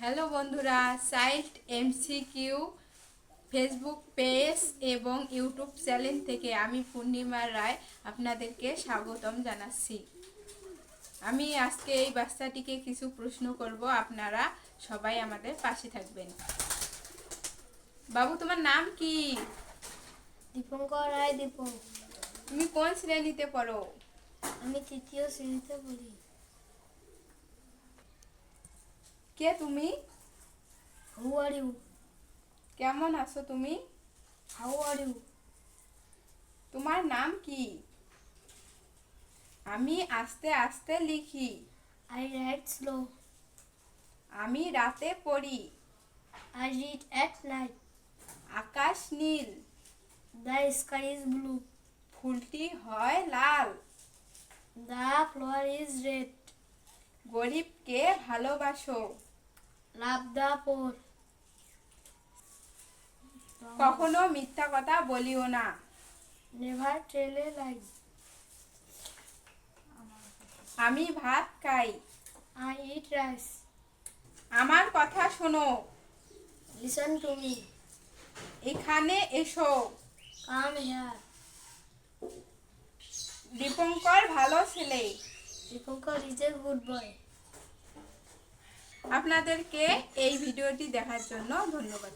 Hello বন্ধুরা, site MCQ Facebook page এবং YouTube channel থেকে আমি পূর্ণিমা রায় আপনাদেরকে স্বাগতম জানাচ্ছি। আমি আজকে এই বাচ্চাটিকে কিছু প্রশ্ন করব, আপনারা সবাই আমাদের পাশে থাকবেন। বাবু, তোমার নাম কি? দীপঙ্কর রায় দীপক। তুমি কোন শ্রেণীতে পড়ো? আমি তৃতীয় শ্রেণীতে পড়ি। কে তুমি? Who are you? কেমন আছো তুমি? How are you? তোমার নাম কি? আমি আস্তে আস্তে লিখি। I write slow. আমি রাতে পড়ি। I read at night. Akash Neil. The sky is blue. ফুলটি হয় লাল। The flower is red. গরিবকে ভালোবাসো। Love the poor. কখনো মিথ্যা কথা বলিও না। Never tell a lie. আমি ভাত খাই। I eat rice. আমার কথা শোনো। Listen to me. এখানে এসো। Come here. দীপঙ্কর ভালো ছেলে। Dipankar is a good boy. আপনাদেরকে এই ভিডিওটি দেখার জন্য ধন্যবাদ।